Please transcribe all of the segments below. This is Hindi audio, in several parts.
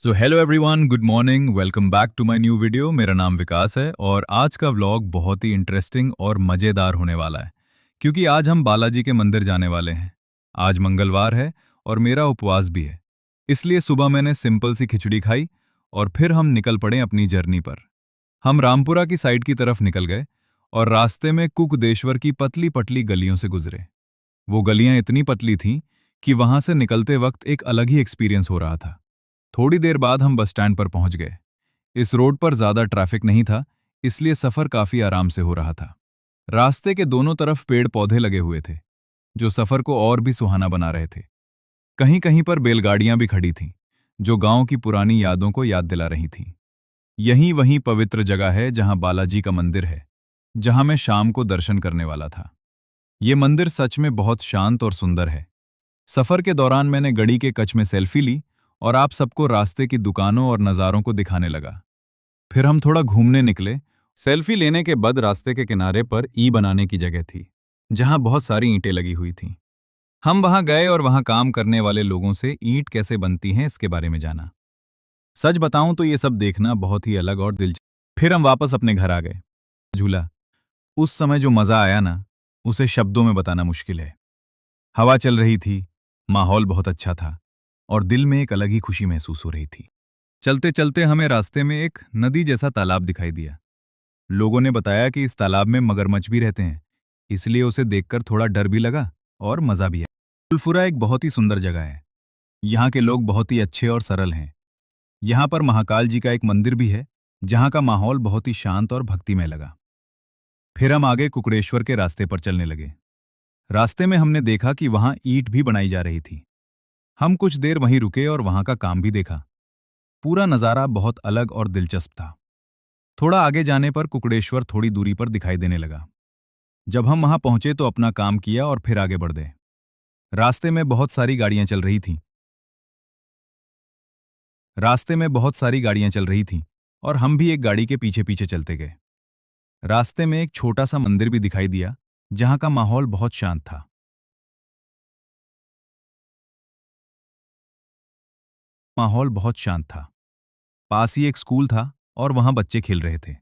So hello everyone, good morning, welcome back to my new video. मेरा नाम विकास है और आज का व्लॉग बहुत ही इंटरेस्टिंग और मज़ेदार होने वाला है क्योंकि आज हम बालाजी के मंदिर जाने वाले हैं। आज मंगलवार है और मेरा उपवास भी है, इसलिए सुबह मैंने सिंपल सी खिचड़ी खाई और फिर हम निकल पड़े अपनी जर्नी पर। हम रामपुरा की साइड की तरफ निकल गए और रास्ते में कुकदेश्वर की पतली पतली गलियों से गुजरे। वो गलियां इतनी पतली थीं कि वहां से निकलते वक्त एक अलग ही एक्सपीरियंस हो रहा था। थोड़ी देर बाद हम बस स्टैंड पर पहुंच गए। इस रोड पर ज्यादा ट्रैफिक नहीं था, इसलिए सफर काफी आराम से हो रहा था। रास्ते के दोनों तरफ पेड़ पौधे लगे हुए थे, जो सफर को और भी सुहाना बना रहे थे। कहीं कहीं पर बैलगाड़ियां भी खड़ी थीं, जो गांव की पुरानी यादों को याद दिला रही थीं। यहीं वहीं पवित्र जगह है जहां बालाजी का मंदिर है, जहां मैं शाम को दर्शन करने वाला था। ये मंदिर सच में बहुत शांत और सुंदर है। सफर के दौरान मैंने गड़ी के कच में सेल्फी ली और आप सबको रास्ते की दुकानों और नज़ारों को दिखाने लगा। फिर हम थोड़ा घूमने निकले। सेल्फी लेने के बाद रास्ते के किनारे पर बनाने की जगह थी, जहां बहुत सारी ईंटें लगी हुई थीं। हम वहां गए और वहां काम करने वाले लोगों से ईंट कैसे बनती हैं इसके बारे में जाना। सच बताऊं तो ये सब देखना बहुत ही अलग और दिलचस्प। फिर हम वापस अपने घर आ गए। झूला, उस समय जो मजा आया ना, उसे शब्दों में बताना मुश्किल है। हवा चल रही थी, माहौल बहुत अच्छा था और दिल में एक अलग ही खुशी महसूस हो रही थी। चलते चलते हमें रास्ते में एक नदी जैसा तालाब दिखाई दिया। लोगों ने बताया कि इस तालाब में मगरमच्छ भी रहते हैं, इसलिए उसे देखकर थोड़ा डर भी लगा और मजा भी आया। फुलफुरा एक बहुत ही सुंदर जगह है। यहाँ के लोग बहुत ही अच्छे और सरल हैं। यहाँ पर महाकाल जी का एक मंदिर भी है, जहाँ का माहौल बहुत ही शांत और भक्तिमय लगा। फिर हम आगे कुकड़ेश्वर के रास्ते पर चलने लगे। रास्ते में हमने देखा कि वहाँ ईंट भी बनाई जा रही थी। हम कुछ देर वहीं रुके और वहाँ का काम भी देखा। पूरा नज़ारा बहुत अलग और दिलचस्प था। थोड़ा आगे जाने पर कुकड़ेश्वर थोड़ी दूरी पर दिखाई देने लगा। जब हम वहां पहुंचे तो अपना काम किया और फिर आगे बढ़ गए। रास्ते में बहुत सारी गाड़ियां चल रही थीं। और हम भी एक गाड़ी के पीछे पीछे चलते गए। रास्ते में एक छोटा सा मंदिर भी दिखाई दिया, जहां का माहौल बहुत शांत था। पास ही एक स्कूल था और वहां बच्चे खेल रहे थे।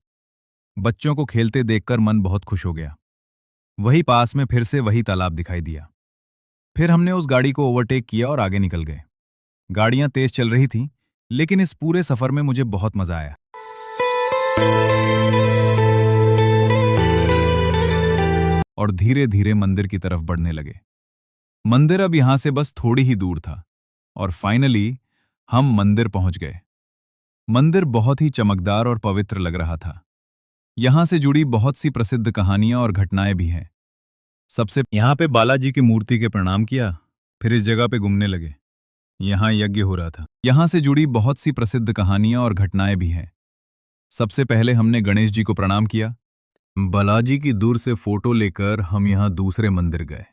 बच्चों को खेलते देखकर मन बहुत खुश हो गया। वही पास में फिर से वही तालाब दिखाई दिया। फिर हमने उस गाड़ी को ओवरटेक किया और आगे निकल गए। गाड़ियां तेज चल रही थीं, लेकिन इस पूरे सफर में मुझे बहुत मजा आया। और धीरे धीरे मंदिर की तरफ बढ़ने लगे। मंदिर अब यहां से बस थोड़ी ही दूर था और फाइनली हम मंदिर पहुंच गए। मंदिर बहुत ही चमकदार और पवित्र लग रहा था। यहां से जुड़ी बहुत सी प्रसिद्ध कहानियां और घटनाएं भी हैं। सबसे यहाँ पे बालाजी की मूर्ति के प्रणाम किया, फिर इस जगह पे घूमने लगे। यहाँ यज्ञ हो रहा था। यहाँ से जुड़ी बहुत सी प्रसिद्ध कहानियां और घटनाएं भी हैं। सबसे पहले हमने गणेश जी को प्रणाम किया। बालाजी की दूर से फोटो लेकर हम यहाँ दूसरे मंदिर गए।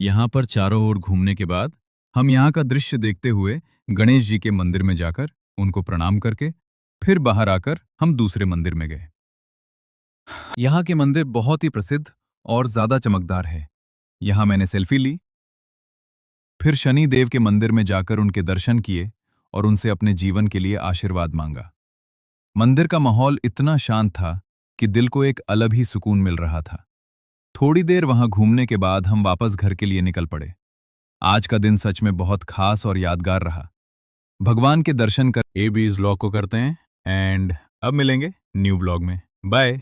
यहाँ पर चारों ओर घूमने के बाद हम यहाँ का दृश्य देखते हुए गणेश जी के मंदिर में जाकर उनको प्रणाम करके फिर बाहर आकर हम दूसरे मंदिर में गए। यहाँ के मंदिर बहुत ही प्रसिद्ध और ज्यादा चमकदार है। यहाँ मैंने सेल्फी ली। फिर शनि देव के मंदिर में जाकर उनके दर्शन किए और उनसे अपने जीवन के लिए आशीर्वाद मांगा। मंदिर का माहौल इतना शांत था कि दिल को एक अलग ही सुकून मिल रहा था। थोड़ी देर वहां घूमने के बाद हम वापस घर के लिए निकल पड़े। आज का दिन सच में बहुत खास और यादगार रहा। भगवान के दर्शन कर भी इस व्लॉग को करते हैं एंड अब मिलेंगे न्यू ब्लॉग में। बाय।